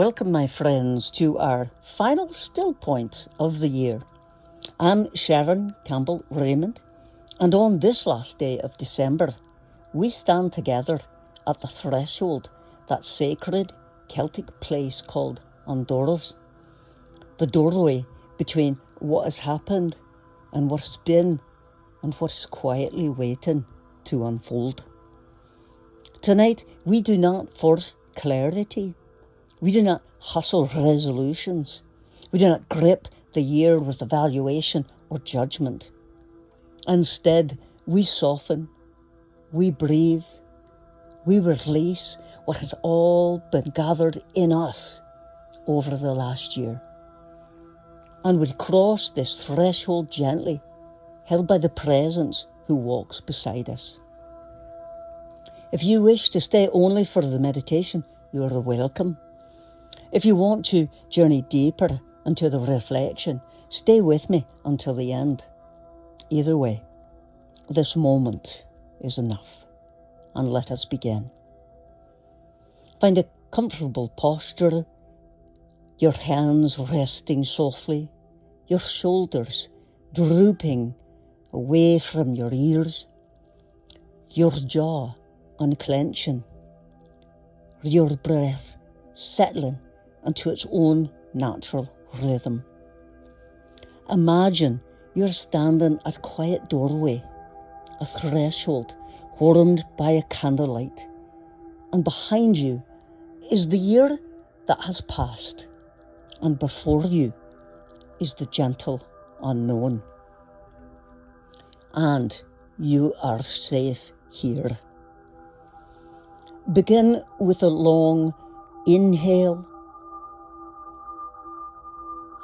Welcome, my friends, to our final still point of the year. I'm Sharon Campbell Rayment, and on this last day of December, we stand together at the threshold, that sacred Celtic place called An Doras, the doorway between what has happened and what's been and what's quietly waiting to unfold. Tonight, we do not force clarity. We do not hustle resolutions. We do not grip the year with evaluation or judgment. Instead, we soften, we breathe, we release what has all been gathered in us over the last year. And we cross this threshold gently, held by the presence who walks beside us. If you wish to stay only for the meditation, you are welcome. If you want to journey deeper into the reflection, stay with me until the end. Either way, this moment is enough, and let us begin. Find a comfortable posture, your hands resting softly, your shoulders drooping away from your ears, your jaw unclenching, your breath settling into its own natural rhythm. Imagine you're standing at a quiet doorway, a threshold warmed by a candlelight, and behind you is the year that has passed, and before you is the gentle unknown. And you are safe here. Begin with a long inhale,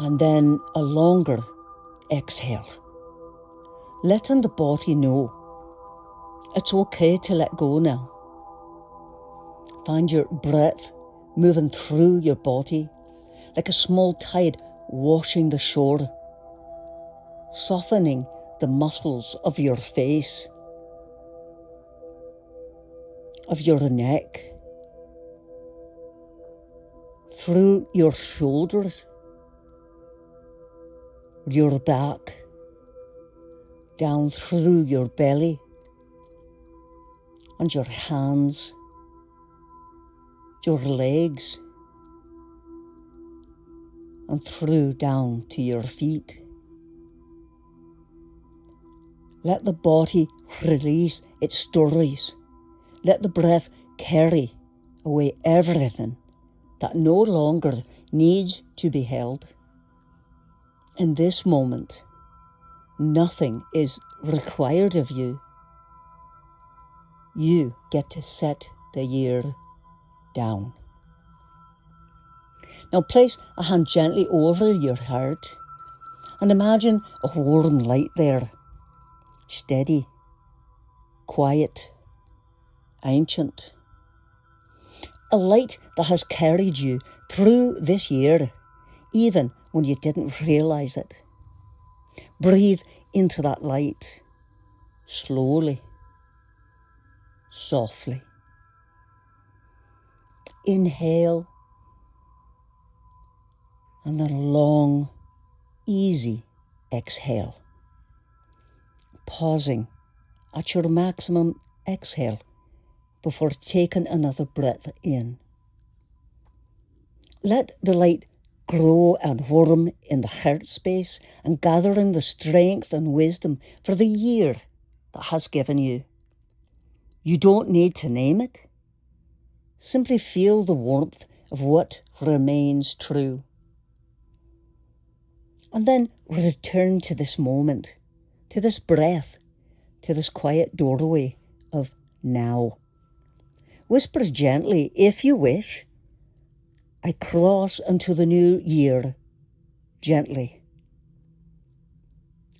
and then a longer exhale, letting the body know it's okay to let go now. Find your breath moving through your body like a small tide washing the shore, softening the muscles of your face, of your neck, through your shoulders, your back, down through your belly, and your hands, your legs, and through down to your feet. Let the body release its stories. Let the breath carry away everything that no longer needs to be held. In this moment, nothing is required of you. You get to set the year down. Now place a hand gently over your heart and imagine a warm light there, steady, quiet, ancient. A light that has carried you through this year, even when you didn't realise it. Breathe into that light, slowly, softly. Inhale, and then a long, easy exhale. Pausing at your maximum exhale before taking another breath in. Let the light grow and warm in the heart space and gathering the strength and wisdom for the year that has given you. You don't need to name it. Simply feel the warmth of what remains true. And then return to this moment, to this breath, to this quiet doorway of now. Whisper gently, if you wish, I cross into the new year, gently.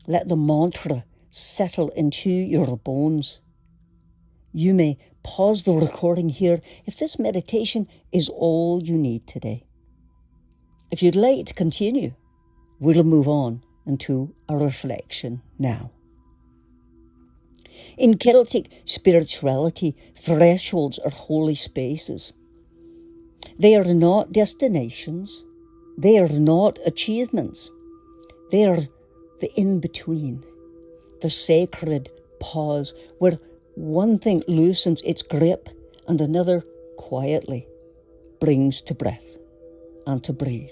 Let the mantra settle into your bones. You may pause the recording here if this meditation is all you need today. If you'd like to continue, we'll move on into a reflection now. In Celtic spirituality, thresholds are holy spaces. They are not destinations. They are not achievements. They are the in-between, the sacred pause where one thing loosens its grip and another quietly brings to breath and to breathe.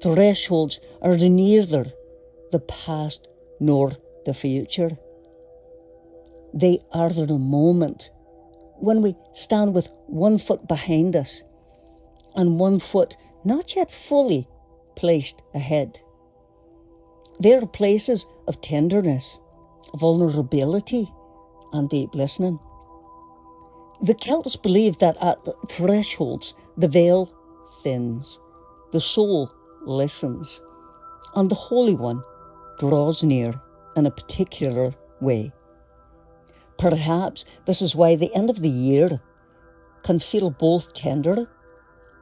Thresholds are neither the past nor the future. They are the moment when we stand with one foot behind us and one foot not yet fully placed ahead. They are places of tenderness, vulnerability, and deep listening. The Celts believed that at the thresholds the veil thins, the soul listens, and the Holy One draws near in a particular way. Perhaps this is why the end of the year can feel both tender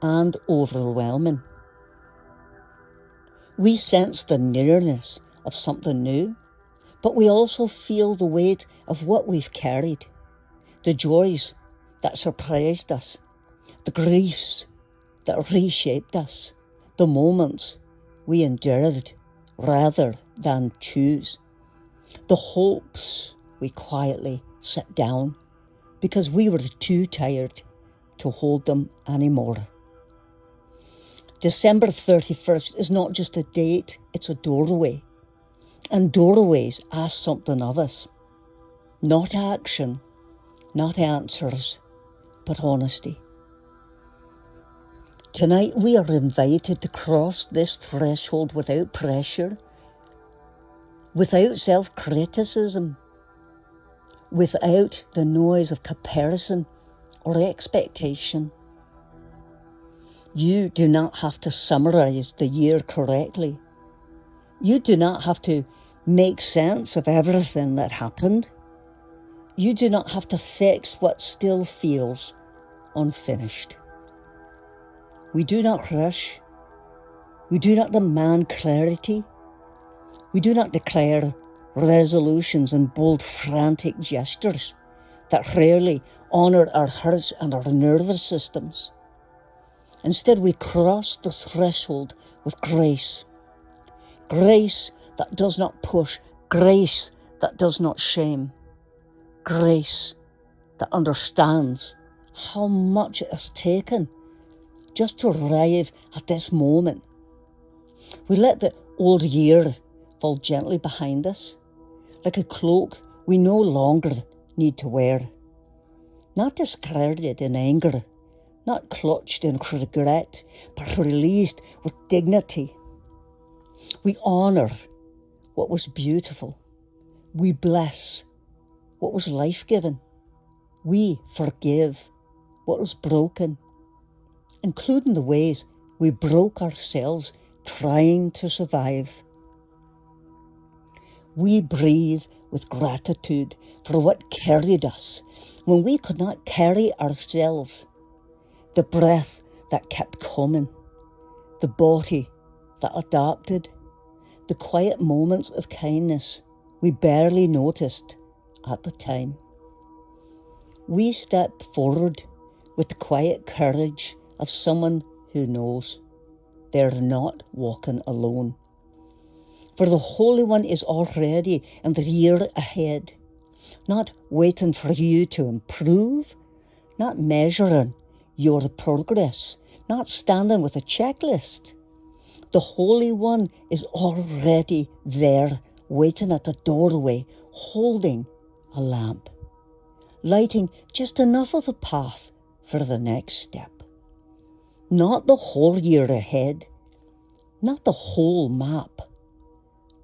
and overwhelming. We sense the nearness of something new, but we also feel the weight of what we've carried, the joys that surprised us, the griefs that reshaped us, the moments we endured rather than choose, the hopes we quietly set down because we were too tired to hold them anymore. December 31st is not just a date, it's a doorway. And doorways ask something of us. Not action, not answers, but honesty. Tonight we are invited to cross this threshold without pressure, without self-criticism, without the noise of comparison or expectation. You do not have to summarize the year correctly. You do not have to make sense of everything that happened. You do not have to fix what still feels unfinished. We do not rush. We do not demand clarity. We do not declare resolutions and bold, frantic gestures that rarely honour our hearts and our nervous systems. Instead, we cross the threshold with grace. Grace that does not push. Grace that does not shame. Grace that understands how much it has taken just to arrive at this moment. We let the old year fall gently behind us, like a cloak we no longer need to wear. Not discarded in anger, not clutched in regret, but released with dignity. We honour what was beautiful. We bless what was life-giving. We forgive what was broken, including the ways we broke ourselves trying to survive. We breathe with gratitude for what carried us when we could not carry ourselves, the breath that kept coming, the body that adapted, the quiet moments of kindness we barely noticed at the time. We step forward with the quiet courage of someone who knows they're not walking alone. For the Holy One is already in the year ahead, not waiting for you to improve, not measuring your progress, not standing with a checklist. The Holy One is already there, waiting at the doorway, holding a lamp, lighting just enough of the path for the next step. Not the whole year ahead, not the whole map,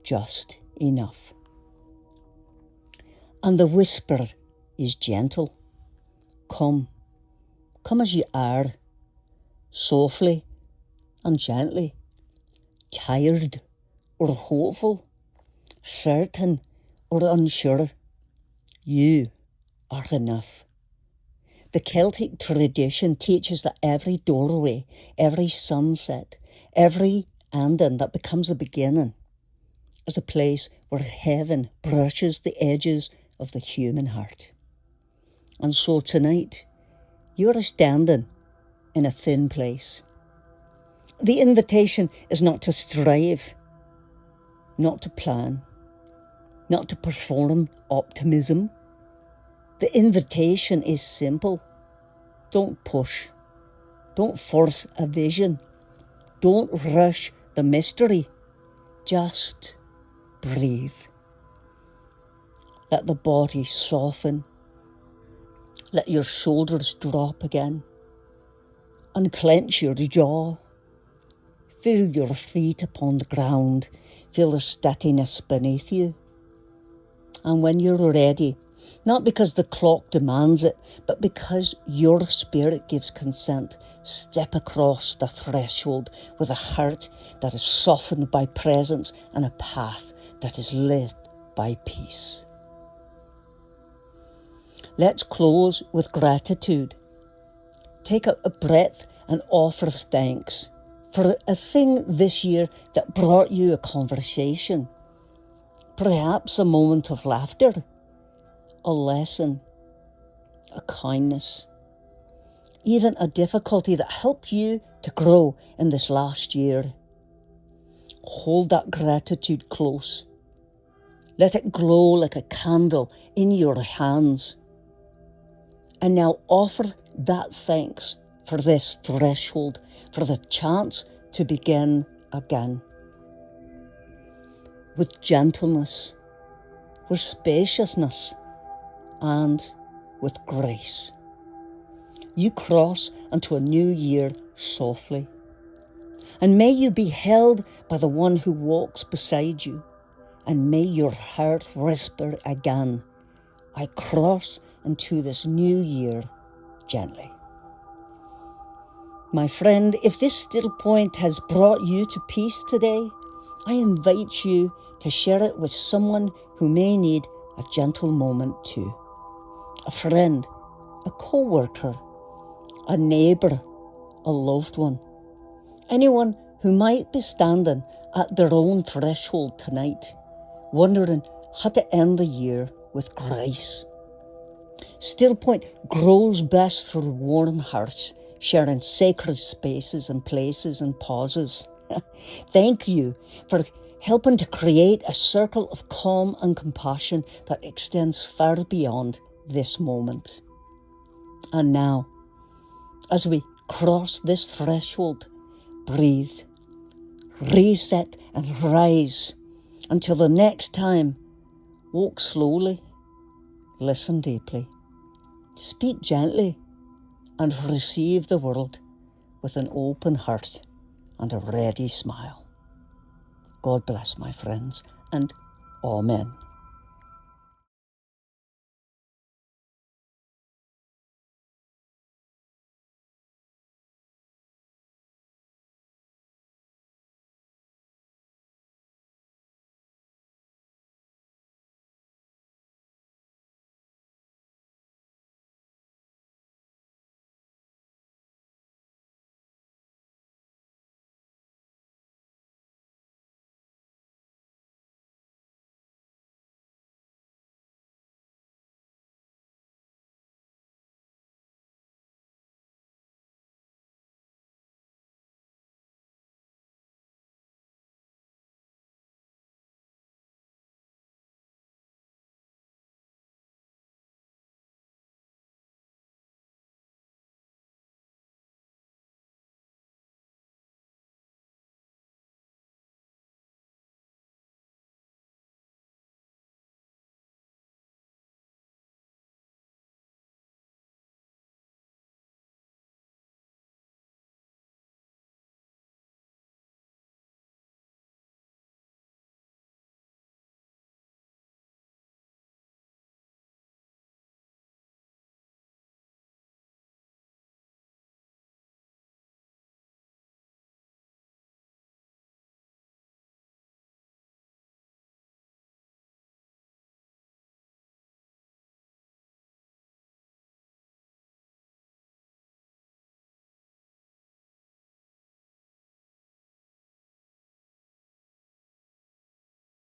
just enough. And the whisper is gentle. Come as you are, softly and gently, tired or hopeful, certain or unsure. You are enough. The Celtic tradition teaches that every doorway, every sunset, every ending that becomes a beginning is a place where heaven brushes the edges of the human heart. And so tonight, you're standing in a thin place. The invitation is not to strive, not to plan, not to perform optimism. The invitation is simple. Don't push. Don't force a vision. Don't rush the mystery. Just breathe. Let the body soften. Let your shoulders drop again. Unclench your jaw. Feel your feet upon the ground. Feel the steadiness beneath you. And when you're ready, not because the clock demands it, but because your spirit gives consent, step across the threshold with a heart that is softened by presence and a path that is lit by peace. Let's close with gratitude. Take a breath and offer thanks for a thing this year that brought you a conversation, perhaps a moment of laughter, a lesson, a kindness, even a difficulty that helped you to grow in this last year. Hold that gratitude close. Let it glow like a candle in your hands. And now offer that thanks for this threshold, for the chance to begin again. With gentleness, with spaciousness, and with grace. You cross into a new year softly. And may you be held by the one who walks beside you. And may your heart whisper again, I cross into this new year gently. My friend, if this still point has brought you to peace today, I invite you to share it with someone who may need a gentle moment too. A friend, a co-worker, a neighbour, a loved one. Anyone who might be standing at their own threshold tonight, wondering how to end the year with grace. Still Point grows best through warm hearts, sharing sacred spaces and places and pauses. Thank you for helping to create a circle of calm and compassion that extends far beyond this moment. And now, as we cross this threshold, breathe, reset and rise. Until the next time, walk slowly, listen deeply, speak gently, and receive the world with an open heart and a ready smile. God bless, my friends, and Amen.